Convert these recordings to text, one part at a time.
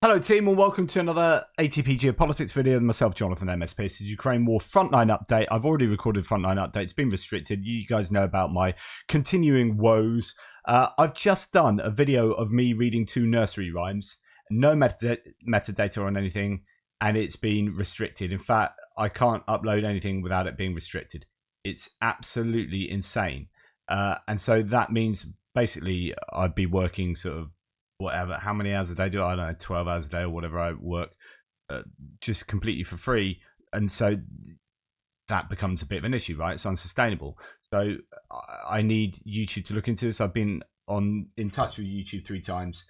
Hello team and welcome to another ATP Geopolitics video with myself, Jonathan MS. This is Ukraine War Frontline update. I've already recorded Frontline update. It's been restricted. You guys know about my continuing woes. I've just done a video of me reading 2 nursery rhymes. No metadata on anything, and it's been restricted. In fact, I can't upload anything without it being restricted. It's absolutely insane. And so that means basically I'd be working sort of whatever, how many hours a day do I don't know, 12 hours a day or whatever I work, just completely for free. And so that becomes a bit of an issue, right? It's unsustainable. So I need YouTube to look into this. I've been in touch with YouTube 3 times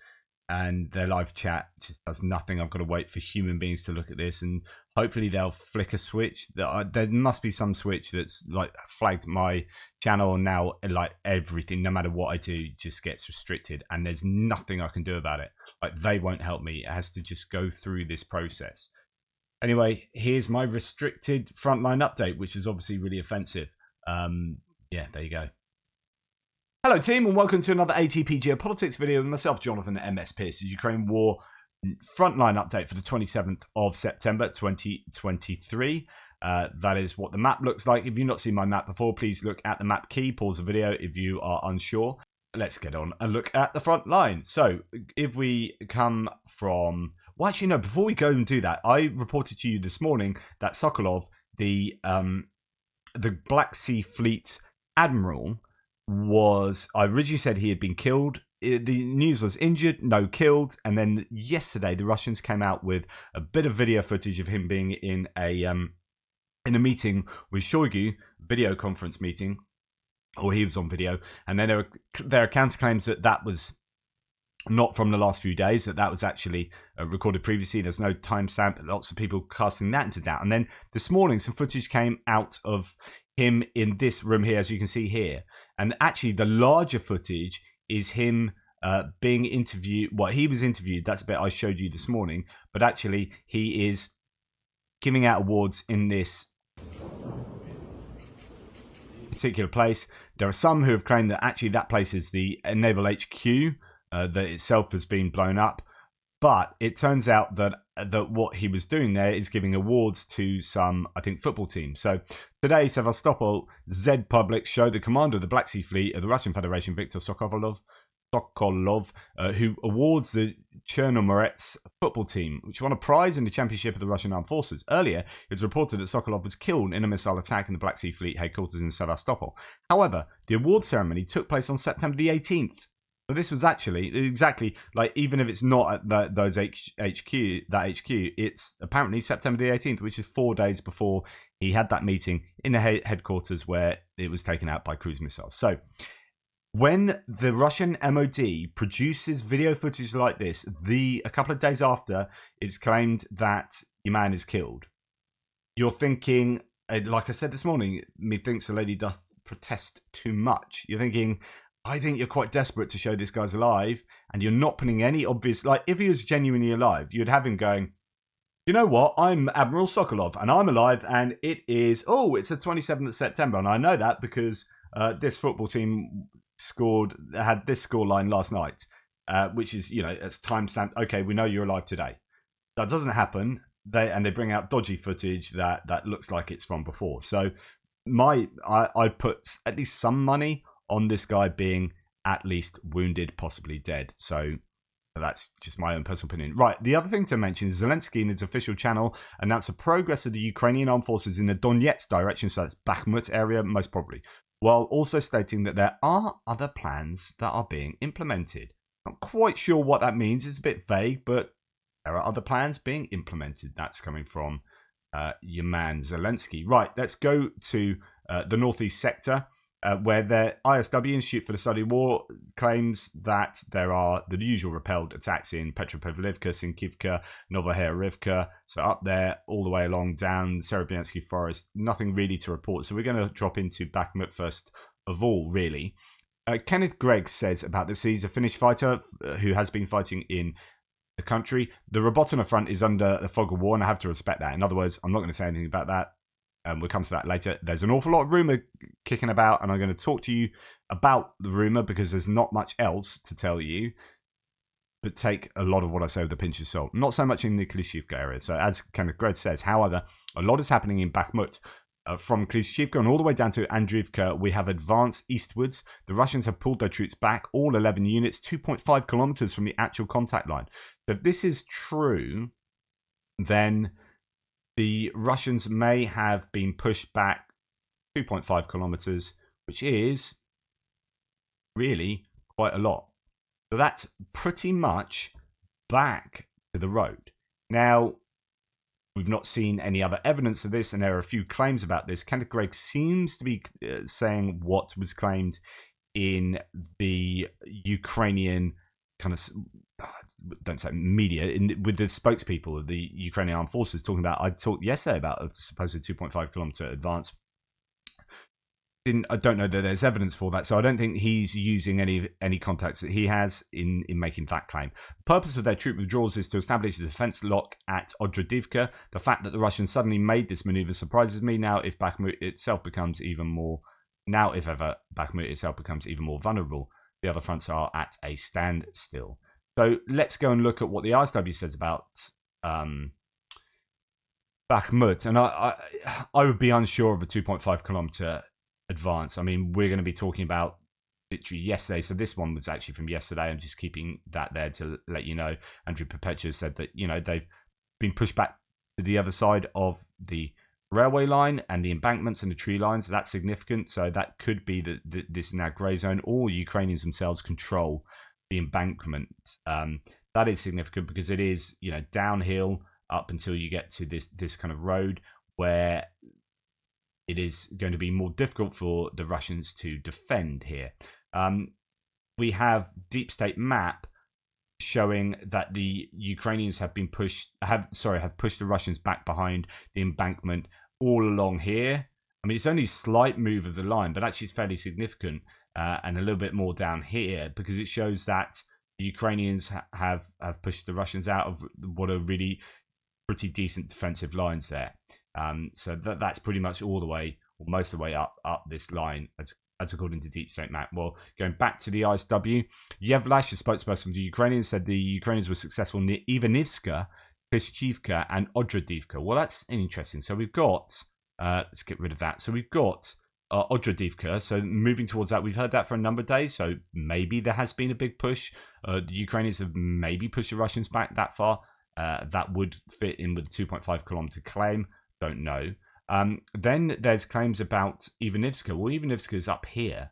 and their live chat just does nothing. I've got to wait for human beings to look at this, and hopefully they'll flick a switch. There must be some switch that's like flagged my channel, and now like everything, no matter what I do, just gets restricted, and there's nothing I can do about it. Like, they won't help me. It has to just go through this process. Anyway, here's my restricted Frontline update, which is obviously really offensive. Yeah, there you go. Hello team and welcome to another ATP Geopolitics video with myself, Jonathan MS. This is Ukraine War Frontline update for the 27th of September 2023. That is what the map looks like. If you've not seen my map before, please look at the map key, pause the video if you are unsure. Let's get on and look at the front line. So if we come from, well, actually no, before we go and do that, I reported to you this morning that Sokolov, the Black Sea Fleet Admiral, I originally said he had been killed. The news was injured, no killed, and then yesterday the Russians came out with a bit of video footage of him being in a meeting with Shoigu, video conference meeting, or he was on video, and then there are counterclaims that was not from the last few days, that was actually recorded previously. There's no timestamp. Lots of people casting that into doubt. And then this morning some footage came out of him in this room here, as you can see here, and actually the larger footage is him being interviewed. Well, he was interviewed, that's a bit I showed you this morning, but actually he is giving out awards in this particular place. There are some who have claimed that actually that place is the Naval HQ that itself has been blown up, but it turns out that what he was doing there is giving awards to some, I think, football teams. So today, Sevastopol Z Public showed the commander of the Black Sea Fleet of the Russian Federation, Viktor Sokolov, who awards the Chernomorets football team, which won a prize in the championship of the Russian Armed Forces. Earlier, it was reported that Sokolov was killed in a missile attack in the Black Sea Fleet headquarters in Sevastopol. However, the award ceremony took place on September the 18th. So this was actually exactly like, even if it's not at that HQ, it's apparently September the 18th, which is 4 days before he had that meeting in the headquarters where it was taken out by cruise missiles. So when the Russian MOD produces video footage like this, a couple of days after it's claimed that Yaman is killed, you're thinking, like I said this morning, methinks the lady doth protest too much. You're thinking, I think you're quite desperate to show this guy's alive, and you're not putting any obvious, like, if he was genuinely alive, you'd have him going, you know what, I'm Admiral Sokolov, and I'm alive, and it's the 27th of September, and I know that because this football team had this scoreline last night, which is, it's timestamped. Okay, we know you're alive today. That doesn't happen. They bring out dodgy footage that looks like it's from before. So I put at least some money on this guy being at least wounded, possibly dead. So that's just my own personal opinion. Right, the other thing to mention is Zelensky in his official channel announced the progress of the Ukrainian armed forces in the Donetsk direction, so that's Bakhmut area, most probably, while also stating that there are other plans that are being implemented. Not quite sure what that means. It's a bit vague, but there are other plans being implemented. That's coming from Yaman Zelensky. Right, let's go to the northeast sector, where the ISW, Institute for the Study of War, claims that there are the usual repelled attacks in Petropavlivka, Sinkivka, Novoherivka, so up there, all the way along down Serebryensky Forest. Nothing really to report, so we're going to drop into Bakhmut first of all, really. Kenneth Gregg says about this, he's a Finnish fighter who has been fighting in the country. The Robotina front is under the fog of war, and I have to respect that. In other words, I'm not going to say anything about that. We'll come to that later. There's an awful lot of rumour kicking about, and I'm going to talk to you about the rumour because there's not much else to tell you. but take a lot of what I say with a pinch of salt. Not so much in the Klishchiivka area. So as Kenneth Gregg says, however, a lot is happening in Bakhmut. From Klishchiivka and all the way down to Andriivka, we have advanced eastwards. The Russians have pulled their troops back, all 11 units, 2.5 kilometers from the actual contact line. So if this is true, then the Russians may have been pushed back 2.5 kilometers, which is really quite a lot. So that's pretty much back to the road. Now, we've not seen any other evidence of this, and there are a few claims about this. Kenneth Gregg seems to be saying what was claimed in the Ukrainian kind of, don't say media, with the spokespeople of the Ukrainian Armed Forces talking about, I talked yesterday about a supposed 2.5 kilometer advance. I don't know that there's evidence for that, so I don't think he's using any contacts that he has in making that claim. The purpose of their troop withdrawals is to establish a defense lock at Odradivka. The fact that the Russians suddenly made this maneuver surprises me. Now, if Bakhmut itself becomes even more, if ever Bakhmut itself becomes even more vulnerable, the other fronts are at a standstill. So let's go and look at what the ISW says about Bakhmut, and I would be unsure of a 2.5 kilometer advance. I mean, we're going to be talking about literally yesterday, so this one was actually from yesterday. I'm just keeping that there to let you know. Andrew Perpetua said that, they've been pushed back to the other side of the railway line and the embankments and the tree lines. That's significant. So that could be that this is now grey zone, or Ukrainians themselves control the embankment. That is significant because it is, downhill up until you get to this kind of road where it is going to be more difficult for the Russians to defend here. We have deep state map showing that the Ukrainians have pushed the Russians back behind the embankment all along here. I mean, it's only a slight move of the line, but actually it's fairly significant, and a little bit more down here, because it shows that the Ukrainians have pushed the Russians out of what are really pretty decent defensive lines there. So that's pretty much all the way, or most of the way up this line, as according to Deep State Map. Well, going back to the ISW, Yevlash, a spokesperson for the Ukrainians, said the Ukrainians were successful near Ivanivska, Klishchiivka, and Odradivka. Well, that's interesting. So we've got, let's get rid of that. So we've got Odradivka. So moving towards that, we've heard that for a number of days. So maybe there has been a big push. The Ukrainians have maybe pushed the Russians back that far. That would fit in with the 2.5 kilometer claim. Don't know. Then there's claims about Ivanivska. Well, Ivanivska is up here,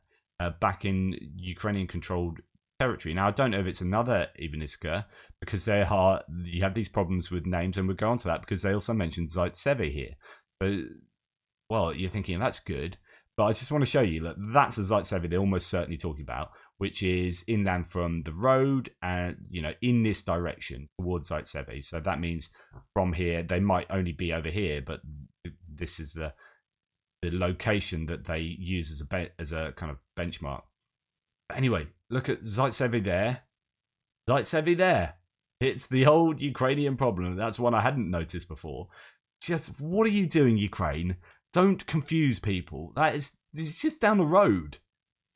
back in Ukrainian-controlled territory. Now, I don't know if it's another Ivanivska, because you have these problems with names, and we'll go on to that because they also mentioned Zaporizhzhya here. So, well, you're thinking that's good, but I just want to show you that that's a Zaporizhzhya they're almost certainly talking about, which is inland from the road and, in this direction towards Zaporizhzhya. So that means from here, they might only be over here, but this is the location that they use as a kind of benchmark. But anyway, look at Zaporizhzhya there. Zaporizhzhya there. It's the old Ukrainian problem. That's one I hadn't noticed before. Just, what are you doing, Ukraine? Don't confuse people. It's just down the road.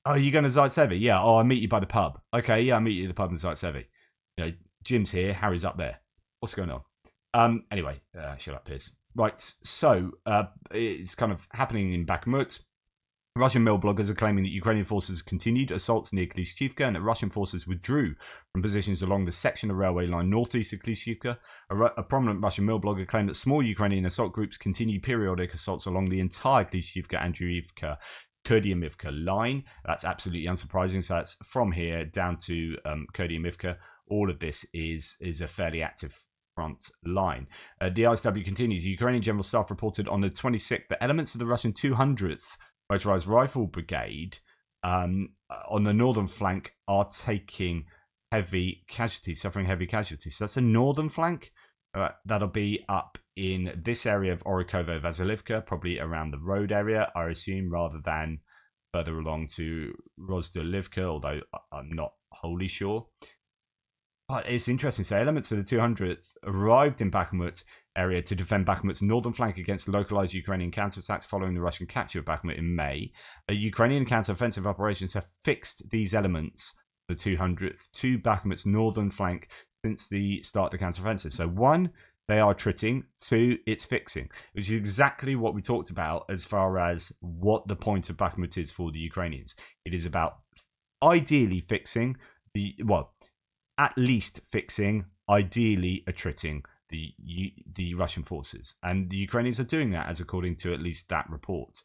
Oh, you're going to Zaporizhzhya? Yeah. Oh, I'll meet you by the pub. Okay, yeah, I'll meet you at the pub in Zaporizhzhya. Jim's here. Harry's up there. What's going on? Anyway, shut up, Piers. Right, so it's kind of happening in Bakhmut. Russian mill bloggers are claiming that Ukrainian forces continued assaults near Klishchiivka and that Russian forces withdrew from positions along the section of railway line northeast of Klishchiivka. A prominent Russian mill blogger claimed that small Ukrainian assault groups continued periodic assaults along the entire Klishchiivka, Andriivka, Kurdyamivka line. That's absolutely unsurprising. So that's from here down to Kurdyamivka. All of this is a fairly active front line. The ISW continues. The Ukrainian General Staff reported on the 26th that elements of the Russian 200th Motorized Rifle Brigade on the northern flank are taking heavy casualties, suffering heavy casualties. So that's a northern flank. That'll be up in this area of Orikovo-Vasilivka, probably around the road area, I assume, rather than further along to Rozdolivka, although I'm not wholly sure. But it's interesting. So elements of the 200th arrived in Bakhmut area to defend Bakhmut's northern flank against localized Ukrainian counterattacks following the Russian capture of Bakhmut in May. Ukrainian counter-offensive operations have fixed these elements the 200th to Bakhmut's northern flank since the start of the counteroffensive. So 1, they are attriting. 2, it's fixing, which is exactly what we talked about as far as what the point of Bakhmut is for the Ukrainians. It is about ideally fixing at least fixing, ideally attriting the Russian forces, and the Ukrainians are doing that, as according to at least that report.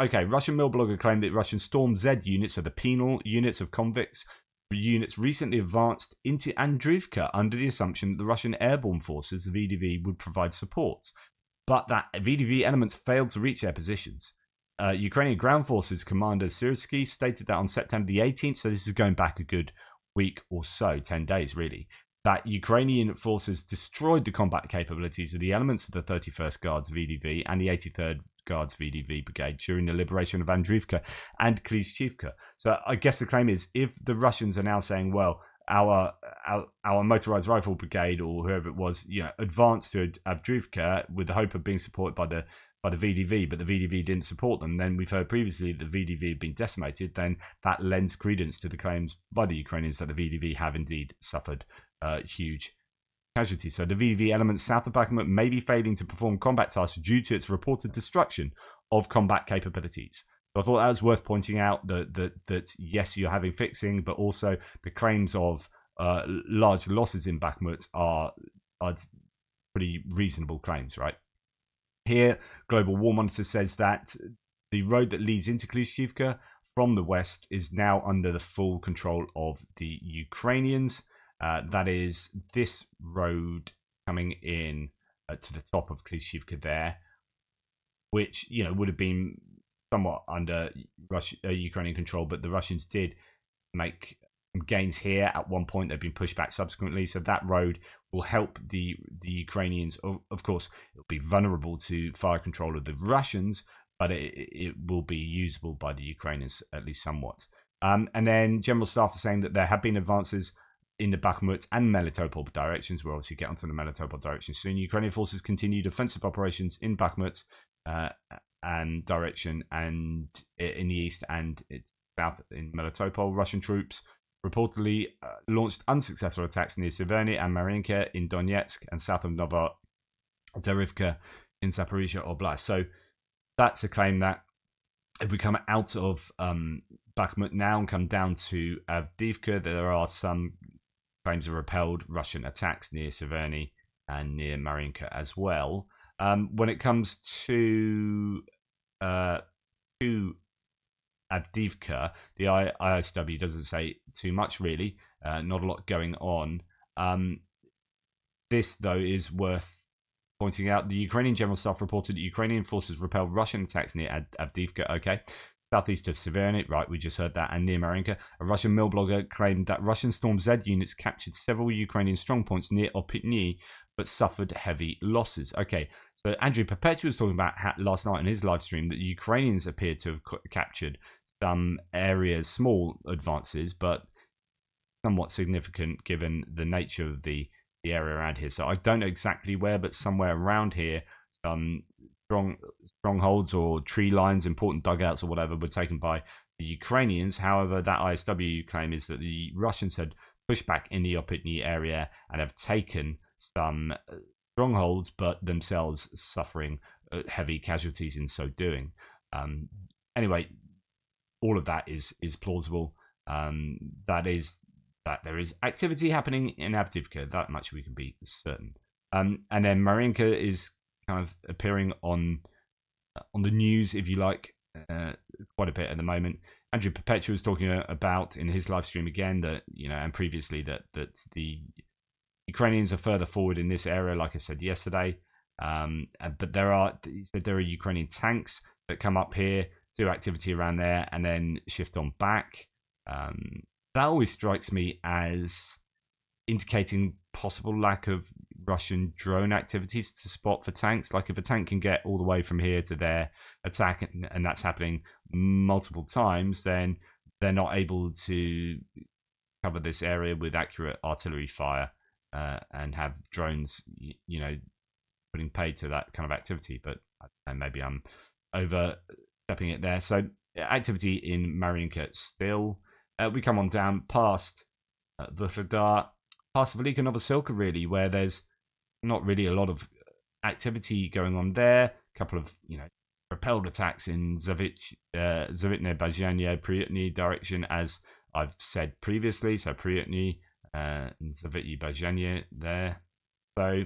Okay, Russian mill blogger claimed that Russian Storm Z units, so the penal units of convicts, units recently advanced into Andriivka under the assumption that the Russian airborne forces, the VDV, would provide support, but that VDV elements failed to reach their positions. Ukrainian ground forces commander Syrsky stated that on September the 18th, so this is going back a good week or so, 10 days really, that Ukrainian forces destroyed the combat capabilities of the elements of the 31st Guards VDV and the 83rd Guards VDV Brigade during the liberation of Andriivka and Klishchivka. So I guess the claim is, if the Russians are now saying, well, our motorized rifle brigade or whoever it was, advanced to Avdiivka with the hope of being supported by the VDV, but the VDV didn't support them, then we've heard previously that the VDV had been decimated, then that lends credence to the claims by the Ukrainians that the VDV have indeed suffered huge casualties. So the VDV elements south of Bakhmut may be failing to perform combat tasks due to its reported destruction of combat capabilities. So I thought that was worth pointing out that yes, you're having fixing, but also the claims of large losses in Bakhmut are pretty reasonable claims, right? Here, Global War Monitor says that the road that leads into Klishchivka from the west is now under the full control of the Ukrainians. That is this road coming in to the top of Klishchivka there, which would have been somewhat under Ukrainian control, but the Russians did make some gains here at one point. They've been pushed back subsequently, so that road will help the Ukrainians. Of course, it'll be vulnerable to fire control of the Russians, but it will be usable by the Ukrainians at least somewhat. And then General Staff is saying that there have been advances in the Bakhmut and Melitopol directions. We'll obviously get onto the Melitopol direction soon. Ukrainian forces continued offensive operations in Bakhmut and direction, and in the east and south in Melitopol. Russian troops reportedly launched unsuccessful attacks near Severny and Marion Cut in Donetsk and south of Novoderivka in Zaporizhzhya Oblast. So that's a claim that if we come out of Bakhmut now and come down to Avdiivka, there are some claims of repelled Russian attacks near Severny and near Marion Cut as well. When it comes to Avdiivka, the ISW doesn't say too much really, not a lot going on. This, though, is worth pointing out. The Ukrainian General Staff reported that Ukrainian forces repelled Russian attacks near Avdiivka, okay, southeast of Severny, right, we just heard that, and near Marion Cut. A Russian mill blogger claimed that Russian Storm Z units captured several Ukrainian strongpoints near Opitny, but suffered heavy losses. Okay, so Andrew Perpetua was talking about last night in his live stream that the Ukrainians appeared to have captured some areas, small advances, but somewhat significant given the nature of the area around here. So I don't know exactly where, but somewhere around here, some strongholds or tree lines, important dugouts or whatever, were taken by the Ukrainians. However, that ISW claim is that the Russians had pushed back in the Opitny area and have taken some strongholds, but themselves suffering heavy casualties in so doing. Anyway, all of that is plausible. That there is activity happening in Avdiivka. That much we can be certain. And then Marion Cut is kind of appearing on the news, if you like, quite a bit at the moment. Andrew Perpetua was talking about in his live stream again that and previously that the Ukrainians are further forward in this area, like I said yesterday. But he said there are Ukrainian tanks that come up here, do activity around there, and then shift on back. That always strikes me as indicating possible lack of Russian drone activities to spot for tanks. Like if a tank can get all the way from here to there, attack, and that's happening multiple times, then they're not able to cover this area with accurate artillery fire and have drones, putting paid to that kind of activity. But maybe I'm overstepping it there. So activity in Marion Cut still. We come on down past Vuhledar, past Velika Novosilka, really, where there's not really a lot of activity going on there. A couple of, repelled attacks in Zavitne Bazhanye, Priutny direction, as I've said previously. So Priutny and Zavitne Bazhanye there. So,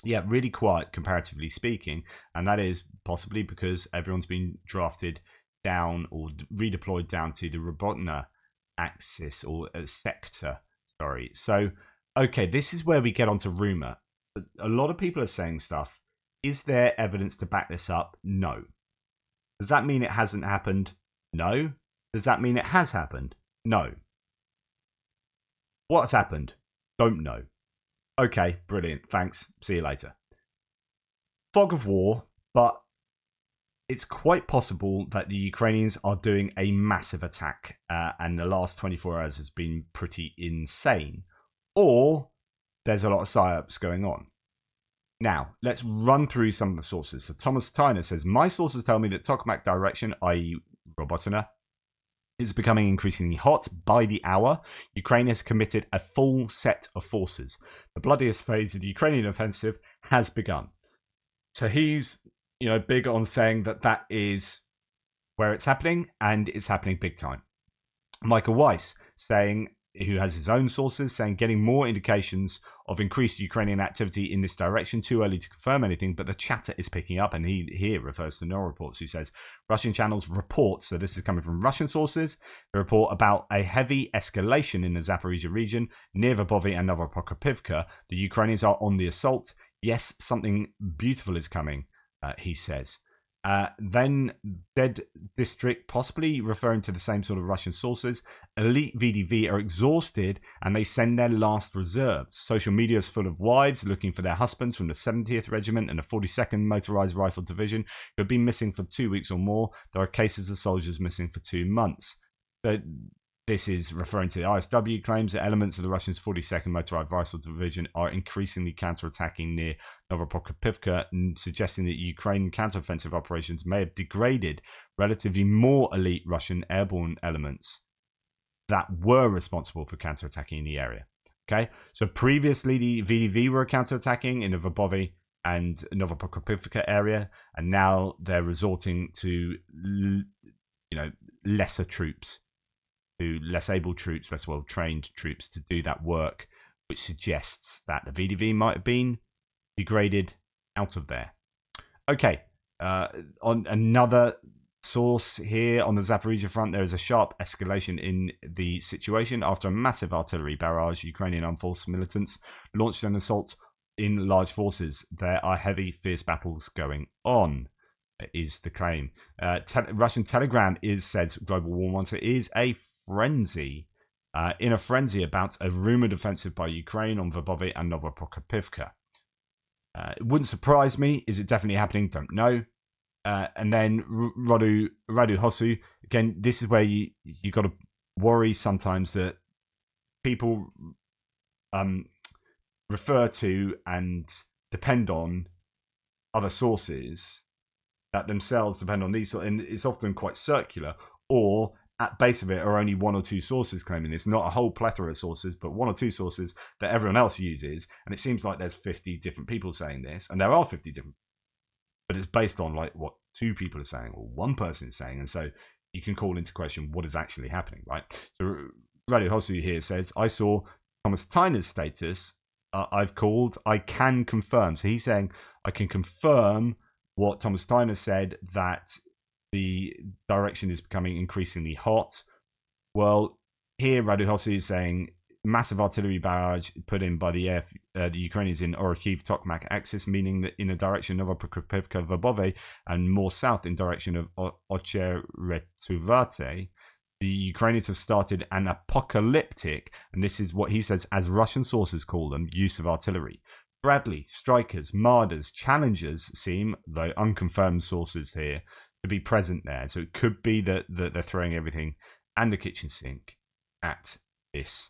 yeah, really quiet comparatively speaking, and that is possibly because everyone's been drafted down or redeployed down to the Robotna axis or sector. Sorry. So, okay, this is where we get onto rumor. A lot of people are saying stuff. Is there evidence to back this up? No. Does that mean it hasn't happened? No. Does that mean it has happened? No. What's happened? Don't know. Okay, brilliant. Thanks. See you later. Fog of war, but it's quite possible that the Ukrainians are doing a massive attack, and the last 24 hours has been pretty insane. Or there's a lot of psyops going on. Now, let's run through some of the sources. So Thomas Tyner says, my sources tell me that Tokmak direction, i.e. Robotina, is becoming increasingly hot by the hour. Ukraine has committed a full set of forces. The bloodiest phase of the Ukrainian offensive has begun. So he's, big on saying that that is where it's happening, and it's happening big time. Michael Weiss saying, who has his own sources, saying getting more indications of increased Ukrainian activity in this direction. Too early to confirm anything, but the chatter is picking up, and he here refers to no reports, who says Russian channels report, so this is coming from Russian sources, the report about a heavy escalation in the Zaporizhzhya region near Verbovy and Novopokropivka. The Ukrainians are on the assault. Yes, something beautiful is coming, he says. Then Dead District, possibly referring to the same sort of Russian sources. Elite VDV are exhausted and they send their last reserves. Social media is full of wives looking for their husbands from the 70th Regiment and the 42nd Motorized Rifle Division who have been missing for 2 weeks or more. There are cases of soldiers missing for 2 months. So this is referring to the ISW claims that elements of the Russians' 42nd Motorized Rifle Division are increasingly counterattacking near Novopokropivka, suggesting that Ukrainian counteroffensive operations may have degraded relatively more elite Russian airborne elements that were responsible for counterattacking in the area. Okay, so previously the VDV were counterattacking in the Verbovy and Novopokropivka area, and now they're resorting to, lesser troops, to less able troops, less well trained troops to do that work, which suggests that the VDV might have been degraded out of there. Okay, on another source here on the Zaporizhzhya front, there is a sharp escalation in the situation after a massive artillery barrage. Ukrainian armed force militants launched an assault in large forces. There are heavy, fierce battles going on, is the claim. Russian Telegram says Global War Monitor is a frenzy, in a frenzy about a rumored offensive by Ukraine on Verbovy and Novopokropivka. It wouldn't surprise me. Is it definitely happening? Don't know. And then Rodu Hosu, again, this is where you got to worry sometimes that people refer to and depend on other sources that themselves depend on these, and it's often quite circular, or at base of it are only one or two sources claiming this, not a whole plethora of sources, but one or two sources that everyone else uses. And it seems like there's 50 different people saying this, and there are 50 different, but it's based on like what 2 people are saying or 1 person is saying, and so you can call into question what is actually happening, right? So Radio Hosu here says, I saw Thomas Tyner's status, I've called, I can confirm. So he's saying, I can confirm what Thomas Tyner said, that the direction is becoming increasingly hot. Well, here Radu Hosu is saying massive artillery barrage put in by the Ukrainians in Orikhiv-Tokmak axis, meaning that in the direction of Novopokropivka, Verbovy, and more south in direction of Ocheretuvate, the Ukrainians have started an apocalyptic, and this is what he says, as Russian sources call them, use of artillery. Bradley, Strikers, Marders, Challengers seem, though unconfirmed sources here, to be present there. So it could be that they're throwing everything and the kitchen sink at this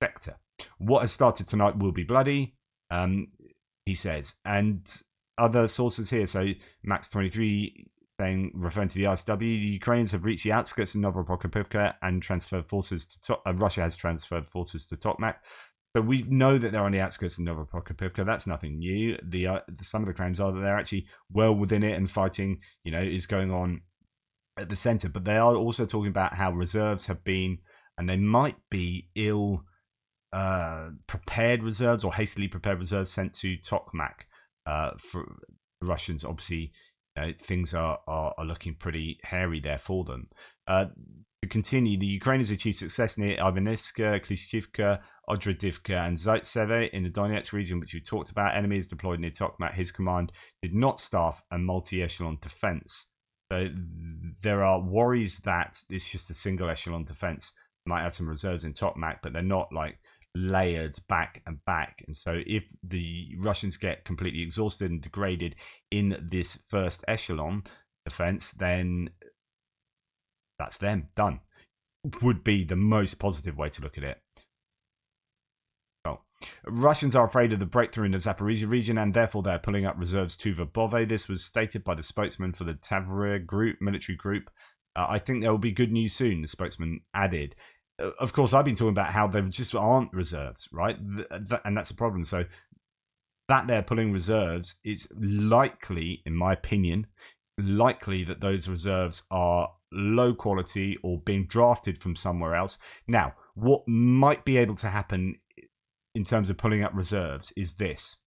sector. What has started tonight will be bloody, he says. And other sources here, so Max 23 referring to the ISW, the Ukrainians have reached the outskirts of Novopokrovka and transferred forces to Russia has transferred forces to Tokmak. So we know that they're on the outskirts of Novopokrovka. That's nothing new. Some of the claims are that they're actually well within it and fighting, is going on at the center. But they are also talking about how reserves have been, and they might be ill prepared reserves or hastily prepared reserves sent to Tokmak for the Russians. Obviously, things are looking pretty hairy there for them. To continue, the Ukrainians achieved success near Ivanivska, Klishchivka, Odradivka, and Zaitsev in the Donetsk region, which we talked about. Enemies deployed near Tokmak. His command did not staff a multi-echelon defense. So there are worries that it's just a single echelon defense. Might have some reserves in Tokmak, but they're not like layered back and back. And so if the Russians get completely exhausted and degraded in this first echelon defense, then that's them done. Would be the most positive way to look at it. Well, Russians are afraid of the breakthrough in the Zaporizhzhya region, and therefore they're pulling up reserves to Verbove. This was stated by the spokesman for the Tavria group, military group. I think there will be good news soon, the spokesman added. Of course, I've been talking about how there just aren't reserves, right? And that's a problem. So that they're pulling reserves, it's likely, in my opinion, that those reserves are low quality or being drafted from somewhere else. Now, what might be able to happen in terms of pulling up reserves is this.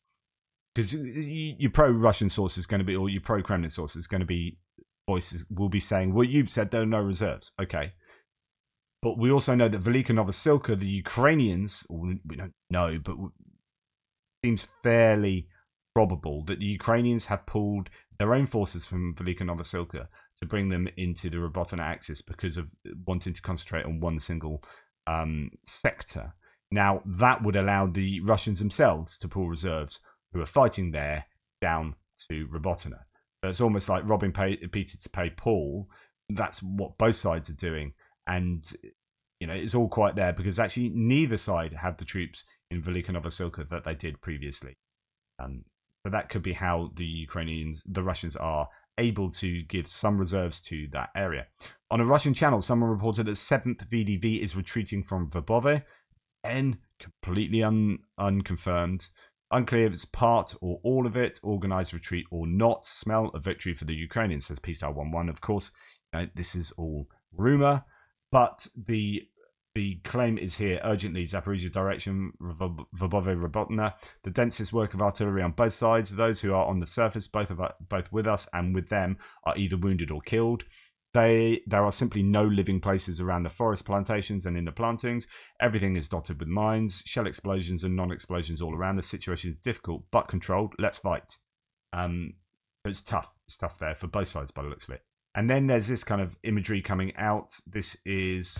Because your pro-Russian source is going to be, or your pro-Kremlin source is going to be, voices will be saying, well, you've said there are no reserves. Okay. But we also know that Velika Novosilka, the Ukrainians, we don't know, but it seems fairly probable that the Ukrainians have pulled their own forces from Velika Novosilka to bring them into the Robotina axis because of wanting to concentrate on one single sector. Now, that would allow the Russians themselves to pull reserves who are fighting there down to Robotina. So it's almost like robbing Peter to pay Paul. That's what both sides are doing. And, it's all quite there because actually neither side have the troops in Velika Novosilka that they did previously. So that could be how the Russians are able to give some reserves to that area. On a Russian channel, someone reported that 7th VDV is retreating from Verbove, and completely unconfirmed. Unclear if it's part or all of it, organized retreat or not. Smell a victory for the Ukrainians, says P-Star 11. Of course, this is all rumor, but the claim is here urgently. Zaporizhzhya direction, Verbove Robotina. The densest work of artillery on both sides. Those who are on the surface, both with us and with them, are either wounded or killed. There are simply no living places around the forest plantations and in the plantings. Everything is dotted with mines, shell explosions and non-explosions all around. The situation is difficult but controlled. Let's fight. It's tough. It's tough there for both sides by the looks of it. And then there's this kind of imagery coming out. This is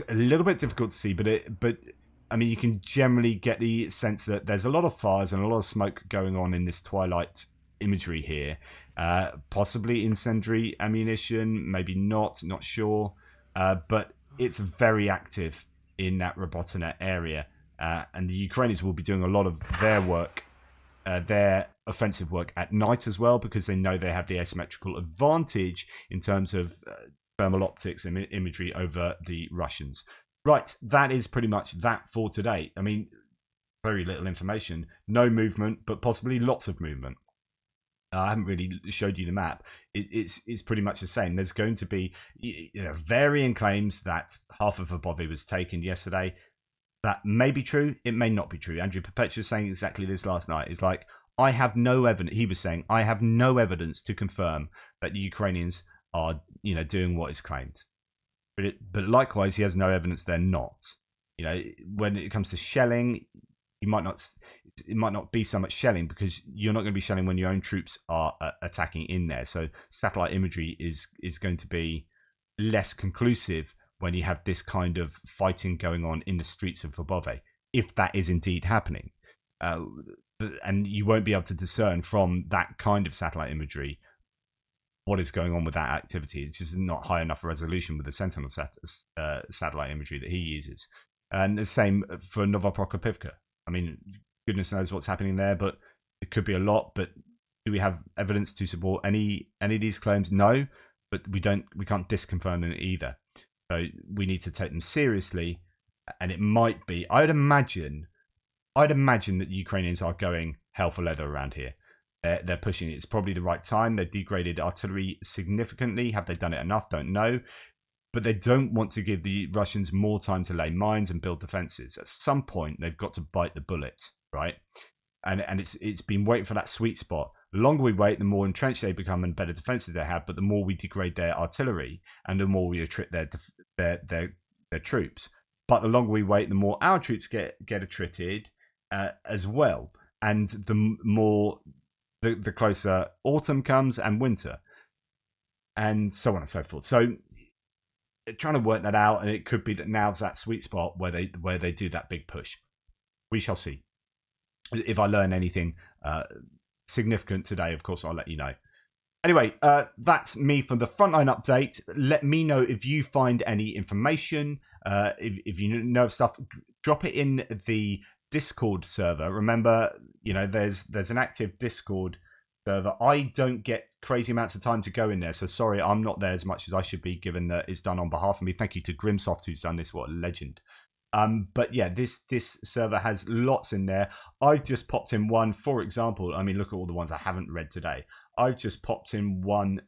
a little bit difficult to see, but I mean, you can generally get the sense that there's a lot of fires and a lot of smoke going on in this Twilight imagery here. Possibly incendiary ammunition, maybe not sure. But it's very active in that Robotina area. And the Ukrainians will be doing a lot of their work, their offensive work at night as well, because they know they have the asymmetrical advantage in terms of thermal optics and imagery over the Russians. Right, that is pretty much that for today. I mean, very little information, no movement, but possibly lots of movement. I haven't really showed you the map. It's pretty much the same. There's going to be varying claims that half of Verbove was taken yesterday. That may be true. It may not be true. Andrew Perpetua was saying exactly this last night. It's like, I have no evidence. He was saying, I have no evidence to confirm that the Ukrainians are, doing what is claimed. But likewise, he has no evidence they're not. When it comes to shelling, it might not be so much shelling because you're not going to be shelling when your own troops are attacking in there. So satellite imagery is going to be less conclusive when you have this kind of fighting going on in the streets of Verbove, if that is indeed happening. And you won't be able to discern from that kind of satellite imagery what is going on with that activity. It's just not high enough resolution with the Sentinel satellite imagery that he uses. And the same for Novopokrovka. I mean, goodness knows what's happening there, but it could be a lot. But Do we have evidence to support any of these claims? No, but we can't disconfirm them either. So we need to take them seriously, and it might be. I'd imagine that the Ukrainians are going hell for leather around here. They're pushing it. It's probably the right time. They've degraded artillery significantly. Have they done it enough? Don't know. But they don't want to give the Russians more time to lay mines and build defenses. At some point, they've got to bite the bullet, right? And it's been waiting for that sweet spot. The longer we wait, the more entrenched they become and better defenses they have. But the more we degrade their artillery and the more we attrit their troops. But the longer we wait, the more our troops get attrited as well. And the closer autumn comes and winter, and so on and so forth. So trying to work that out, and it could be that now's that sweet spot where they do that big push. We shall see. If I learn anything significant today, of course, I'll let you know. Anyway, that's me for the Frontline update. Let me know if you find any information. If you know stuff, drop it in the Discord server. Remember, there's an active Discord server. I don't get crazy amounts of time to go in there, so sorry I'm not there as much as I should be, given that it's done on behalf of me. Thank you to Grimsoft who's done this. What a legend. But yeah, this server has lots in there. I've just popped in one, for example. I mean, look at all the ones I haven't read today. I've just popped in one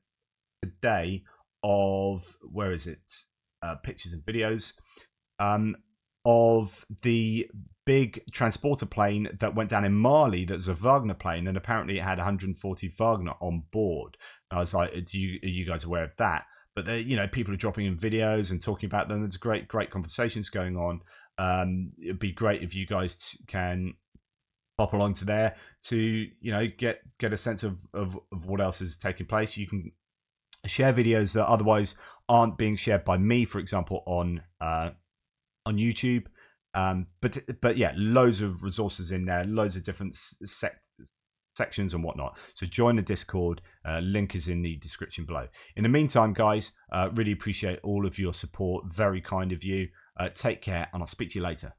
today of, where is it? Pictures and videos of the big transporter plane that went down in Mali. That was a Wagner plane, and apparently it had 140 Wagner on board. And I was like, are you guys aware of that? But people are dropping in videos and talking about them. There's great conversations going on. It'd be great if you guys can pop along to there to get a sense of what else is taking place. You can share videos that otherwise aren't being shared by me, for example, on YouTube. But yeah, loads of resources in there, loads of different sections and whatnot. So join the Discord. Link is in the description below. In the meantime, guys, really appreciate all of your support. Very kind of you. Take care, and I'll speak to you later.